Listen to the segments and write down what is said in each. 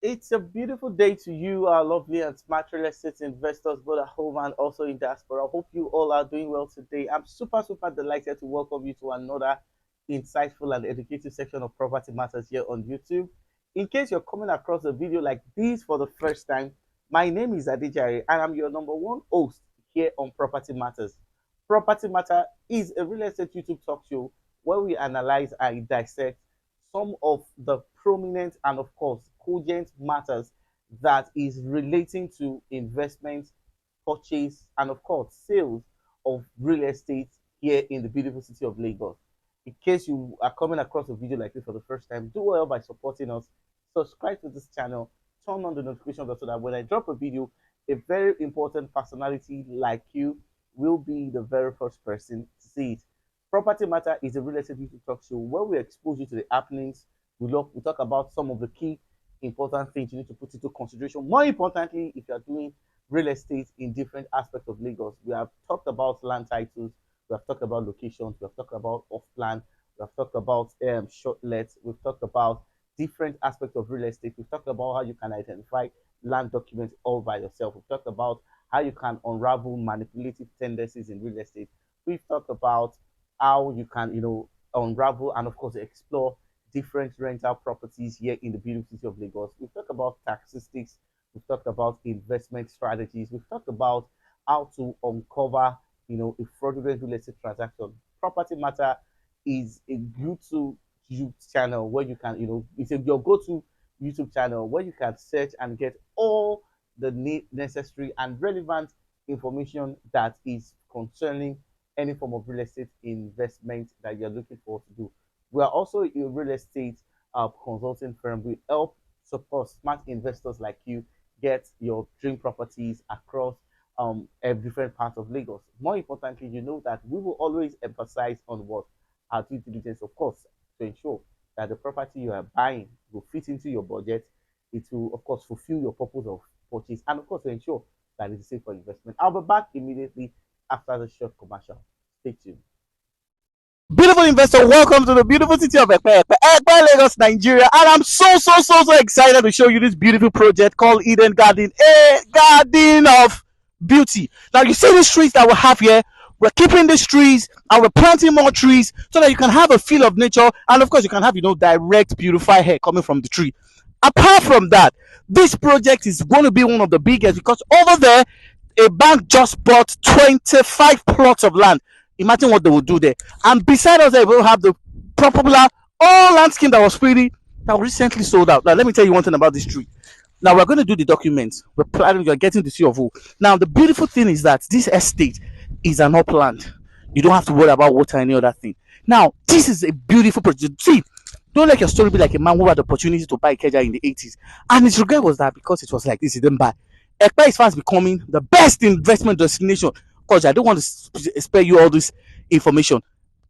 It's a beautiful day to you, our lovely and smart real estate investors, both at home and also in diaspora. I hope you all are doing well today. I'm super delighted to welcome you to another insightful and educative section of Property Matters here on YouTube. In case you're coming across a video like this for the first time, my name is Adijari and I'm your number one host here on Property Matters. Property Matter is a real estate YouTube talk show where we analyze and dissect some of the prominent and of course cogent matters that is relating to investment, purchase, and of course sales of real estate here in the beautiful city of Lagos. In case you are coming across a video like this for the first time, do well by supporting us. Subscribe to this channel, turn on the notification bell so that when I drop a video, a very important personality like you will be the very first person to see it. Property Matter is a real estate YouTube talk show where we expose you to the happenings. We talk about some of the key important things you need to put into consideration. More importantly, if you are doing real estate in different aspects of Lagos, we have talked about land titles, we have talked about locations, we have talked about off plan, we have talked about short lets, we've talked about different aspects of real estate, we've talked about how you can identify land documents all by yourself, we've talked about how you can unravel manipulative tendencies in real estate, we've talked about how you can, unravel and of course explore different rental properties here in the beautiful city of Lagos. We've talked about statistics, we've talked about investment strategies, we've talked about how to uncover, a fraudulent real estate transaction. Property Matter is a YouTube channel where you can, it's your go-to YouTube channel where you can search and get all the necessary and relevant information that is concerning any form of real estate investment that you're looking for to do. We are also a real estate consulting firm. We help support smart investors like you get your dream properties across different parts of Lagos. More importantly, you know that we will always emphasize on what our due diligence, of course, to ensure that the property you are buying will fit into your budget. It will, of course, fulfill your purpose of purchase, and of course, to ensure that it is safe for investment. I'll be back immediately after the short commercial. Stay tuned. Beautiful investor, welcome to the beautiful city of Ekpe, Lagos, Nigeria. And I'm so excited to show you this beautiful project called Eden Garden, a garden of beauty. Now, you see these trees that we have here. We're keeping these trees and we're planting more trees so that you can have a feel of nature. And of course, you can have, direct beautified air coming from the tree. Apart from that, this project is going to be one of the biggest because over there, a bank just bought 25 plots of land. Imagine what they will do there. And beside us, they will have the popular all land scheme that was pretty that recently sold out. Now, let me tell you one thing about this tree. Now, we're going to do the documents. We're planning, you're getting the C of O. Now, the beautiful thing is that this estate is an upland. You don't have to worry about water or any other thing. Now, this is a beautiful project. See, don't let your story be like a man who had the opportunity to buy Ikeja in the 80s. And his regret was that because it was like this, he didn't buy. Ekpa is fast becoming the best investment destination. Because I don't want to spare you all this information.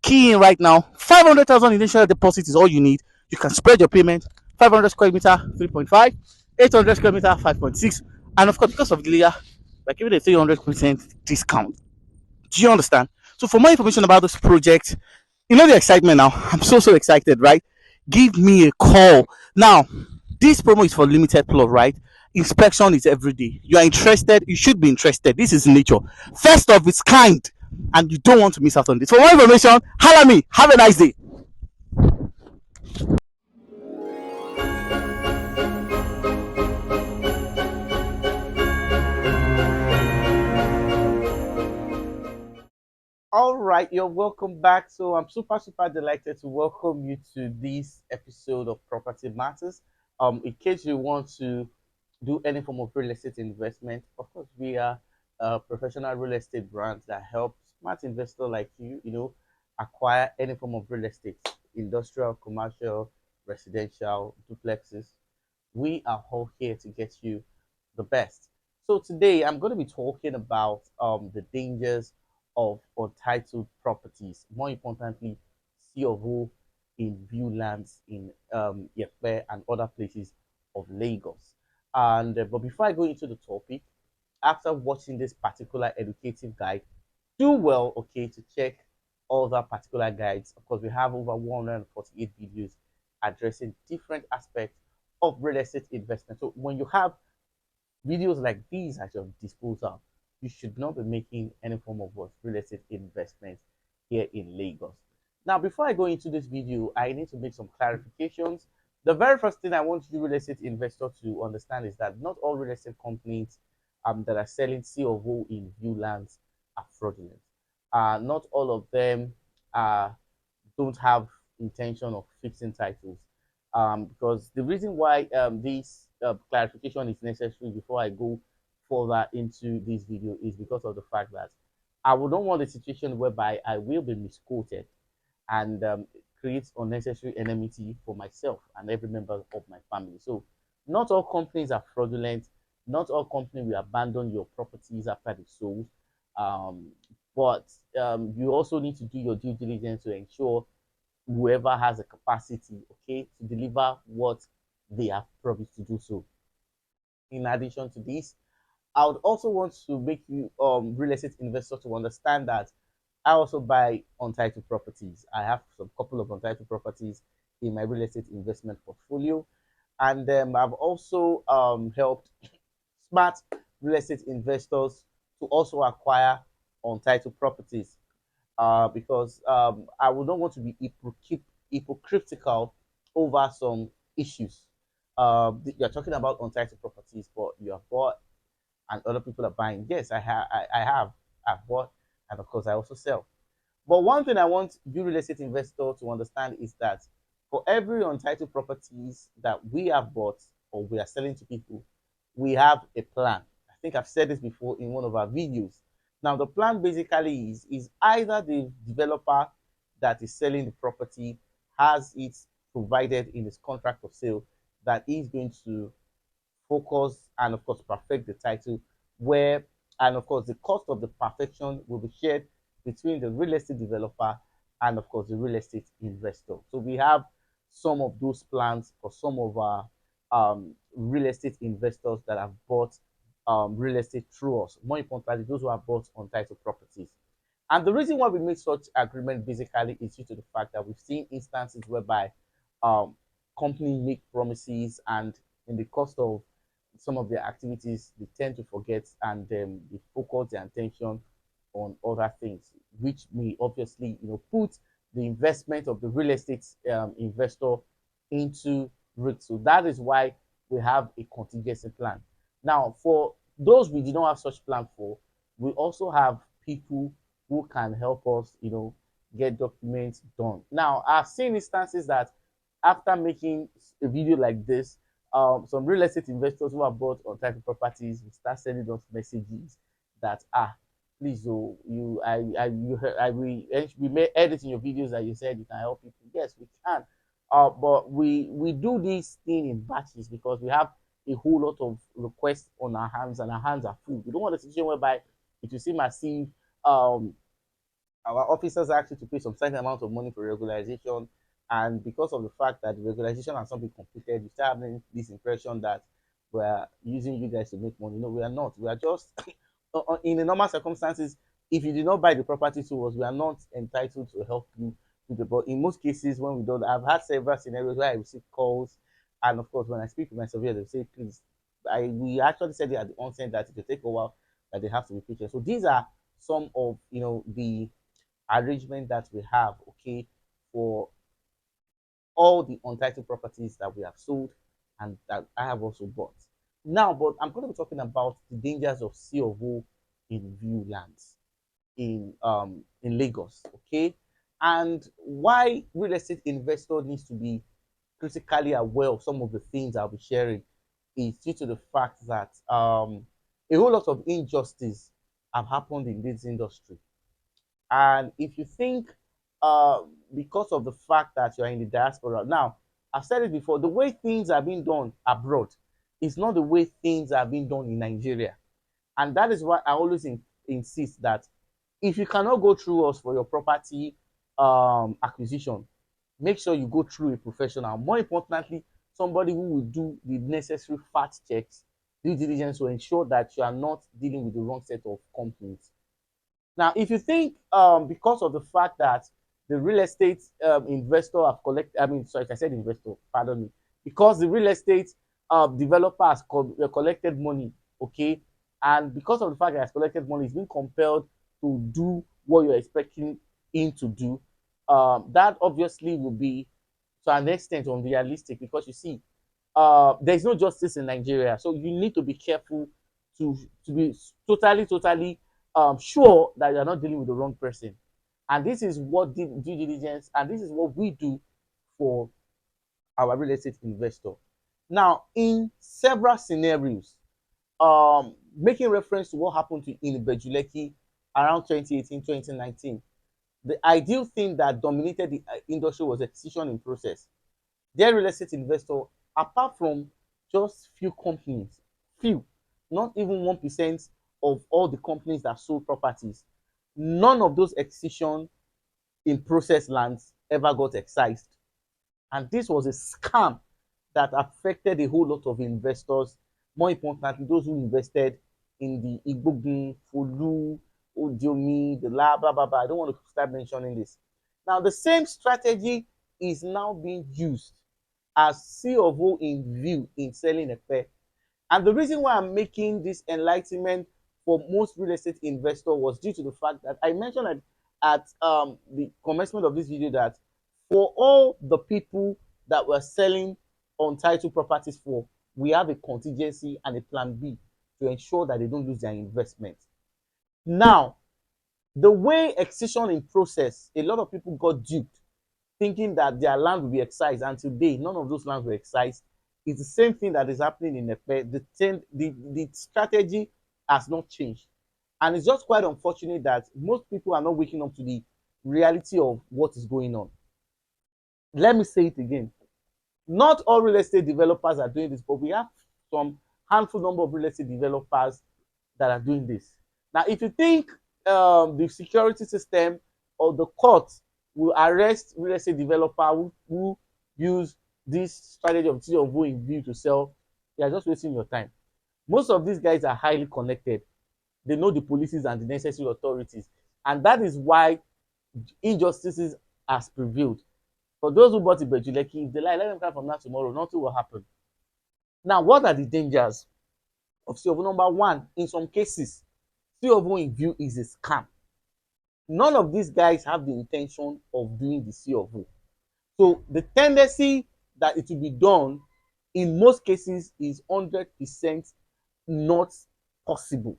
Key in right now, 500,000 initial deposit is all you need. You can spread your payment. 500 square meter, 3.5, 800 square meter, 5.6, and of course, because of the layer, we're giving a 300% discount. Do you understand? So, for more information about this project, you know the excitement now. I'm so excited, right? Give me a call now. This promo is for limited plot, right? Inspection is every day. You are interested, you should be interested. This is nature, first of its kind, and you don't want to miss out on this. For more information, holler me. Have a nice day. All right, you're welcome back. So I'm super delighted to welcome you to this episode of Property Matters. In case you want to do any form of real estate investment, of course, we are a professional real estate brand that help smart investor like you, acquire any form of real estate, industrial, commercial, residential, duplexes. We are all here to get you the best. So today I'm going to be talking about the dangers of untitled properties. More importantly, C of O in view lands in Yepe and other places of Lagos. And but before I go into the topic, after watching this particular educative guide, do well, okay, to check other particular guides. Of course, we have over 148 videos addressing different aspects of real estate investment. So when you have videos like these at your disposal, you should not be making any form of what real estate investment here in Lagos. Now, before I go into this video, I need to make some clarifications. The very first thing I want you real estate investor to understand is that not all real estate companies that are selling C of O in view lands are fraudulent. Not all of them don't have intention of fixing titles. Because the reason why this clarification is necessary before I go further into this video is because of the fact that I would not want a situation whereby I will be misquoted and create unnecessary enmity for myself and every member of my family. So, not all companies are fraudulent. Not all companies will abandon your properties after they sold. Um, but you also need to do your due diligence to ensure whoever has the capacity, okay, to deliver what they have promised to do so. In addition to this, I would also want to make you real estate investor to understand that I also buy untitled properties. I have some couple of untitled properties in my real estate investment portfolio, and I've also helped smart real estate investors to also acquire untitled properties because I would not want to be hypocritical over some issues. You're talking about untitled properties, but you have bought and other people are buying. Yes, I have. I've bought, and of course, I also sell. But one thing I want you real estate investor to understand is that for every untitled properties that we have bought or we are selling to people, we have a plan. I think I've said this before in one of our videos. Now, the plan basically is either the developer that is selling the property has it provided in his contract of sale that he's going to focus and of course perfect the title where and of course the cost of the perfection will be shared between the real estate developer and of course the real estate investor. So we have some of those plans for some of our real estate investors that have bought real estate through us. More importantly, those who have bought untitled properties. And the reason why we make such agreement basically is due to the fact that we've seen instances whereby um, companies make promises and in the cost of some of their activities, they tend to forget and they focus their attention on other things, which may obviously, put the investment of the real estate investor into risk. So that is why we have a contingency plan. Now, for those we did not have such plan for, we also have people who can help us, get documents done. Now, I've seen instances that after making a video like this, some real estate investors who have bought untitled properties will start sending us messages that please we may edit in your videos that you said you can help people. Yes, we can. But we do this thing in batches because we have a whole lot of requests on our hands and our hands are full. We don't want a situation whereby it will seem as if our officers ask you to pay some certain amount of money for regularization, and because of the fact that the regularization has not been completed, you start having this impression that we're using you guys to make money. No, we are not. We are just in the normal circumstances. If you did not buy the property to us, we are not entitled to help you with the. But in most cases, when we don't, I've had several scenarios where I receive calls, and of course, when I speak to my surveyor, they say, "Please." We actually said it at the onset that it will take a while, that they have to be patient. So these are some of the arrangement that we have, okay, for all the untitled properties that we have sold and that I have also bought. Now, but I'm going to be talking about the dangers of C of O in view lands in Lagos, okay, and why real estate investor needs to be critically aware of some of the things I'll be sharing is due to the fact that a whole lot of injustice have happened in this industry. And if you think because of the fact that you're in the diaspora, now I've said it before, the way things are being done abroad is not the way things are being done in Nigeria. And that is why I always insist that if you cannot go through us for your property acquisition, make sure you go through a professional. More importantly, somebody who will do the necessary fact checks, due diligence to ensure that you are not dealing with the wrong set of companies. Now, if you think because of the fact that the real estate investor have collected, I mean, sorry, I said investor, pardon me, because the real estate developer has collected money, okay, and because of the fact that has collected money, he's been compelled to do what you're expecting him to do. That obviously will be to an extent unrealistic, because you see, there's no justice in Nigeria, so you need to be careful to be totally sure that you're not dealing with the wrong person. And this is what due diligence, and this is what we do for our real estate investor. Now, in several scenarios, making reference to what happened to in Ibeju Lekki around 2018, 2019, the ideal thing that dominated the industry was excision in process. Their real estate investor, apart from just few companies, few, not even 1% of all the companies that sold properties, none of those excision in process lands ever got excised. And this was a scam that affected a whole lot of investors. More importantly, those who invested in the Igbogun, Folu, Odiomi, the La, blah, blah, blah. I don't want to start mentioning this. Now, the same strategy is now being used as C of O in view in selling a pair. And the reason why I'm making this enlightenment for most real estate investors was due to the fact that I mentioned at the commencement of this video that for all the people that were selling untitled properties for, we have a contingency and a plan B to ensure that they don't lose their investment. Now, the way excision in process, a lot of people got duped thinking that their land will be excised, and today none of those lands were excised. It's the same thing that is happening in Epe. The strategy has not changed, and it's just quite unfortunate that most people are not waking up to the reality of what is going on. Let me say it again. Not all real estate developers are doing this, but we have some handful number of real estate developers that are doing this. Now, if you think the security system or the court will arrest real estate developer who use this strategy of T of O in view to sell, you are just wasting your time. Most of these guys are highly connected. They know the policies and the necessary authorities, and that is why injustices has prevailed. For those who bought Ibeju Lekki, if they lie, let them come from now tomorrow, nothing will happen. Now, what are the dangers of C of O? Number one, in some cases, C of O in view is a scam. None of these guys have the intention of doing the C of O. So the tendency that it will be done in most cases is 100% not possible.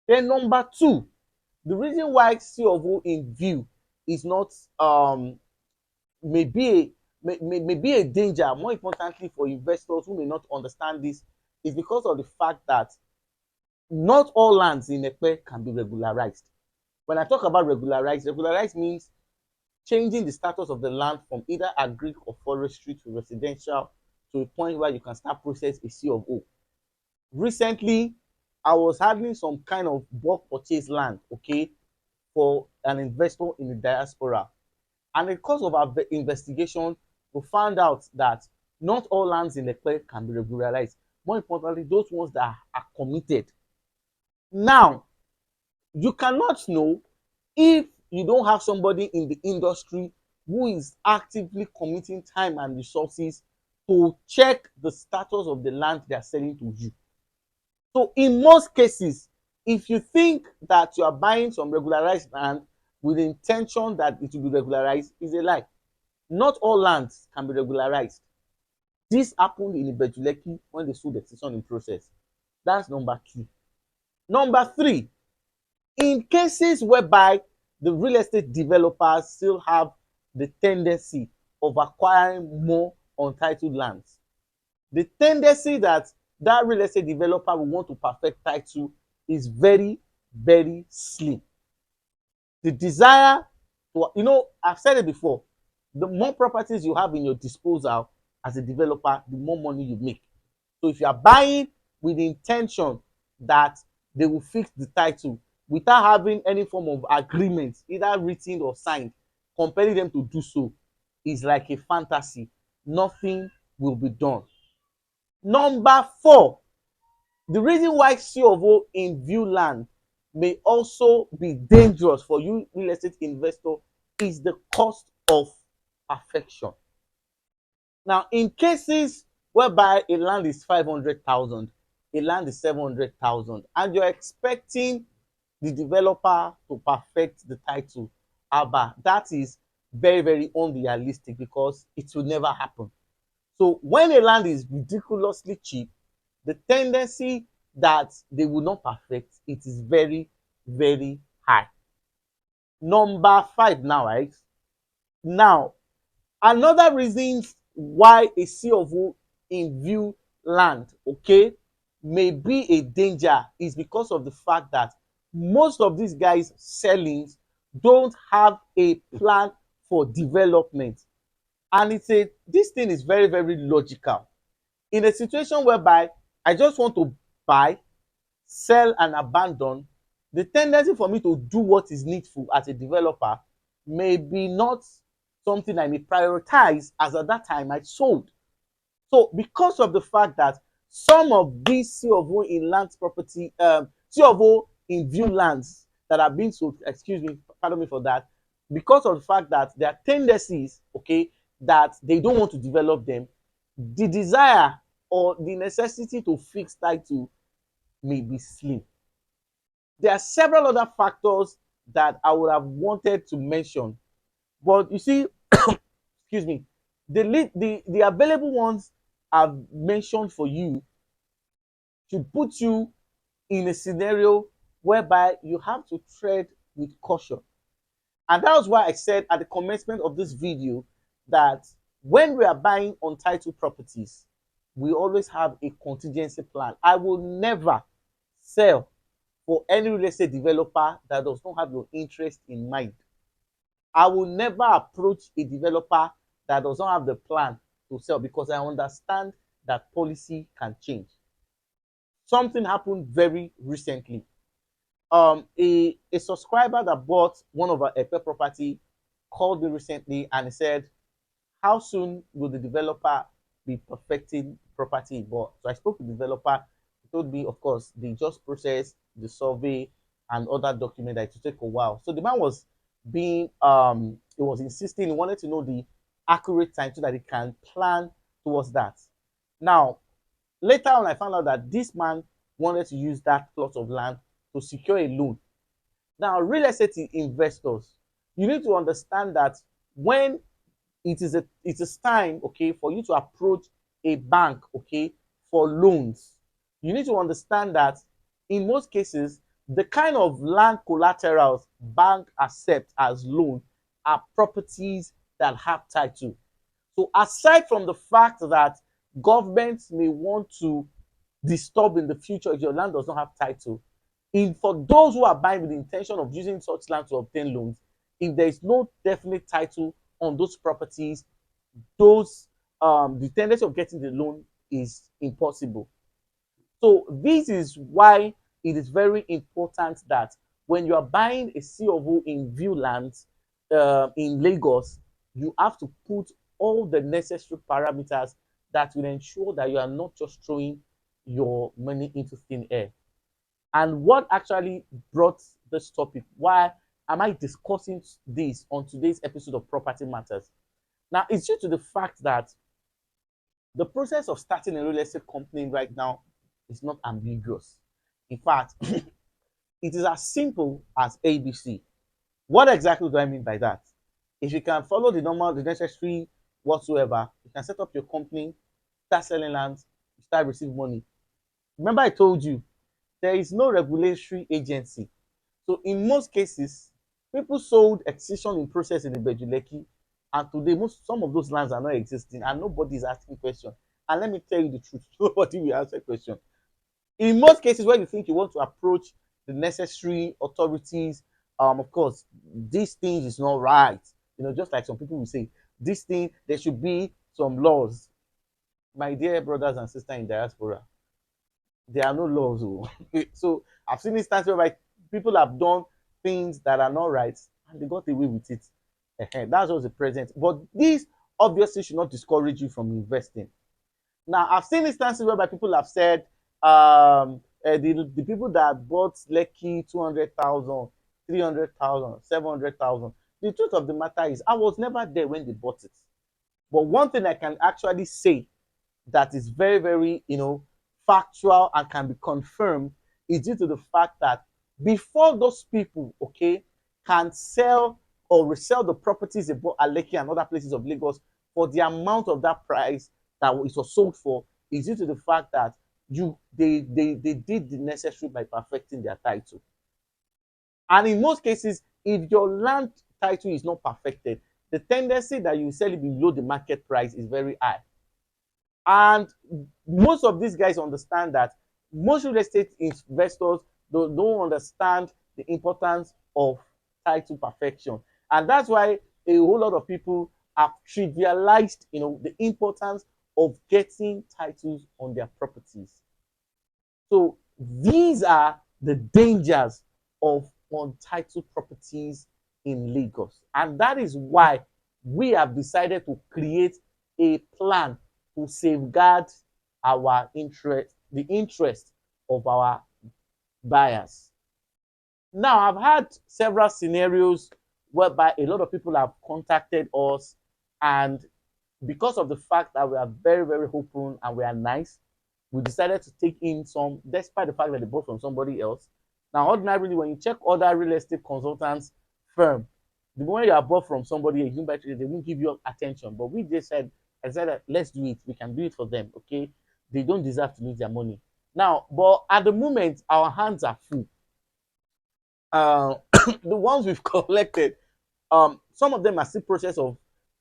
Then number two, the reason why C of O in view is not may be a danger, more importantly for investors who may not understand this, is because of the fact that not all lands in Epe can be regularized. When I talk about regularize means changing the status of the land from either agric or forestry to residential to a point where you can start process a C of O. Recently, I was handling some kind of bulk purchase land, okay, for an investor in the diaspora. And because of our investigation, we found out that not all lands in the Ekpe can be regularized. More importantly, those ones that are committed. Now, you cannot know if you don't have somebody in the industry who is actively committing time and resources to check the status of the land they are selling to you. So in most cases, if you think that you are buying some regularized land with the intention that it will be regularized, is a lie. Not all lands can be regularized. This happened in Ibeju Lekki when they sold the excision in process. That's number two. Number three, in cases whereby the real estate developers still have the tendency of acquiring more untitled lands, the tendency that that real estate developer will want to perfect title is very, very slim. The desire to, I've said it before, the more properties you have in your disposal as a developer, the more money you make. So if you are buying with the intention that they will fix the title without having any form of agreement, either written or signed, compelling them to do so, is like a fantasy. Nothing will be done. Number four, the reason why C of O in view land may also be dangerous for you real estate investor is the cost of perfection. Now, in cases whereby a land is 500,000, a land is 700,000, and you're expecting the developer to perfect the title, Abba, that is very, very unrealistic because it will never happen. So when a land is ridiculously cheap, the tendency that they will not perfect it is very, very high. Number five now, right? Now, another reason why a C of O in view land, okay, may be a danger is because of the fact that most of these guys selling don't have a plan for development. And it's a this thing is very, very logical. In a situation whereby I just want to buy, sell and abandon, the tendency for me to do what is needful as a developer may be not something I may prioritize as at that time I sold. So because of the fact that some of these C of O in land property, C of O in view lands that are being sold, excuse me, pardon me for that, because of the fact that there are tendencies, okay, that they don't want to develop them, the desire or the necessity to fix title may be slim. There are several other factors that I would have wanted to mention, but you see, excuse me, the available ones I've mentioned for you should put you in a scenario whereby you have to tread with caution. And that was why I said at the commencement of this video that when we are buying untitled properties, we always have a contingency plan. I will never sell for any real estate developer that does not have your interest in mind. I will never approach a developer that does not have the plan to sell because I understand that policy can change. Something happened very recently. A subscriber that bought one of our Epe property called me recently and he said, how soon will the developer be perfecting property he bought? So I spoke to the developer. He told me, of course, they just processed the survey and other documents that it will take a while. So the man was he was insisting, he wanted to know the accurate time so that he can plan towards that. Now, later on, I found out that this man wanted to use that plot of land to secure a loan. Now, real estate investors, you need to understand that when it is time, okay, for you to approach a bank, okay, for loans, you need to understand that in most cases the kind of land collaterals bank accept as loan are properties that have title. So aside from the fact that governments may want to disturb in the future if your land does not have title, in for those who are buying with the intention of using such land to obtain loans, if there is no definite title on those properties, those the tendency of getting the loan is impossible. So this is why it is very important that when you are buying a C of O in view lands in Lagos, you have to put all the necessary parameters that will ensure that you are not just throwing your money into thin air. And what actually brought this topic? Why am I discussing this on today's episode of Property Matters? Now, it's due to the fact that the process of starting a real estate company right now is not ambiguous. In fact, it is as simple as ABC. What exactly do I mean by that? If you can follow the necessary whatsoever, you can set up your company, start selling land, start receiving money. Remember, I told you there is no regulatory agency. So in most cases, people sold excision in process in Ibeju Lekki, and today some of those lands are not existing, and nobody is asking questions. And let me tell you the truth, nobody will answer question. In most cases, when you think you want to approach the necessary authorities, of course, these things is not right. You know, just like some people will say, this thing there should be some laws. My dear brothers and sisters in diaspora, there are no laws. Oh. So I've seen instances where people have done things that are not right and they got away with it. That's just the present. But this obviously should not discourage you from investing. Now, I've seen instances whereby people have said the people that bought Lekki 200,000, 300,000, 700,000. The truth of the matter is, I was never there when they bought it. But one thing I can actually say that is very, very, factual and can be confirmed is due to the fact that before those people, okay, can sell or resell the properties they bought at Lekki and other places of Lagos for the amount of that price that it was sold for, is due to the fact that they did the necessary by perfecting their title. And in most cases, if your land title is not perfected, the tendency that you sell it below the market price is very high. And most of these guys understand that most real estate investors don't understand the importance of title perfection. And that's why a whole lot of people have trivialized, the importance of getting titles on their properties. So these are the dangers of untitled properties in Lagos. And that is why we have decided to create a plan to safeguard our interest, the interest of our buyers. Now, I've had several scenarios whereby a lot of people have contacted us, and because of the fact that we are very, very open and we are nice, we decided to take in some, despite the fact that they bought from somebody else. Now, ordinarily, when you check other real estate consultants firm, the moment you are bought from somebody, they won't give you attention. But we just said, I said, that, let's do it. We can do it for them. Okay, they don't deserve to lose their money. Now, but at the moment, our hands are full. The ones we've collected, some of them are still process of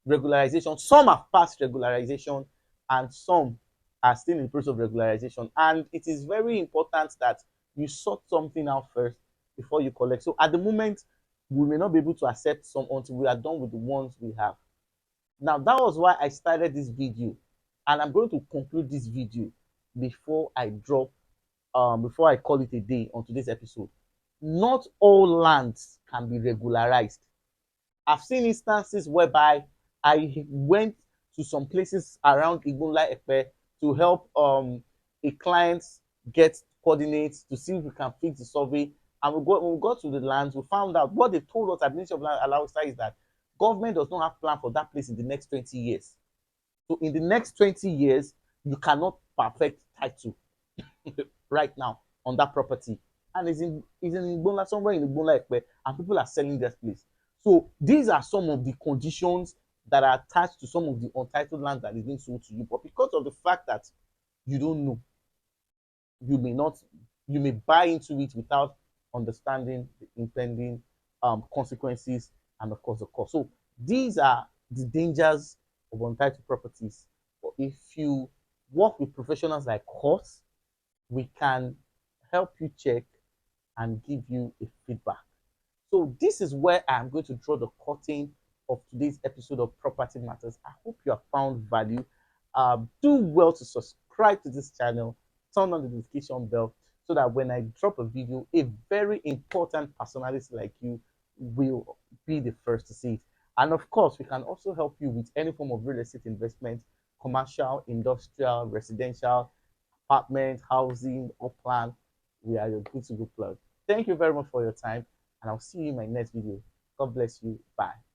regularization. Some have passed regularization, and some are still in the process of regularization. And it is very important that you sort something out first before you collect. So at the moment, we may not be able to accept some until we are done with the ones we have. Now, that was why I started this video, and I'm going to conclude this video before I drop, before I call it a day on today's episode. Not all lands can be regularized. I've seen instances whereby I went to some places around Igbonla Epe to help a client get coordinates to see if we can fix the survey. And when we got to the lands, we found out what they told us at Ministry of Land Alausa is that government does not have plan for that place in the next 20 years. So in the next 20 years, you cannot perfect title right now on that property. And it's in Igbonla, somewhere in Igbonla Epe, and people are selling this place. So these are some of the conditions that are attached to some of the untitled land that is being sold to you. But because of the fact that you don't know, you may not, you may buy into it without understanding the impending consequences and of course the cost. So these are the dangers of untitled properties. But if you work with professionals like us, we can help you check and give you a feedback. So this is where I'm going to draw the curtain of today's episode of Property Matters. I hope you have found value. Do well to subscribe to this channel, turn on the notification bell so that when I drop a video, a very important personality like you will be the first to see it. And of course, we can also help you with any form of real estate investment, commercial, industrial, residential, apartment, housing, or plan. We are your good to go plug. Thank you very much for your time, and I'll see you in my next video. God bless you. Bye.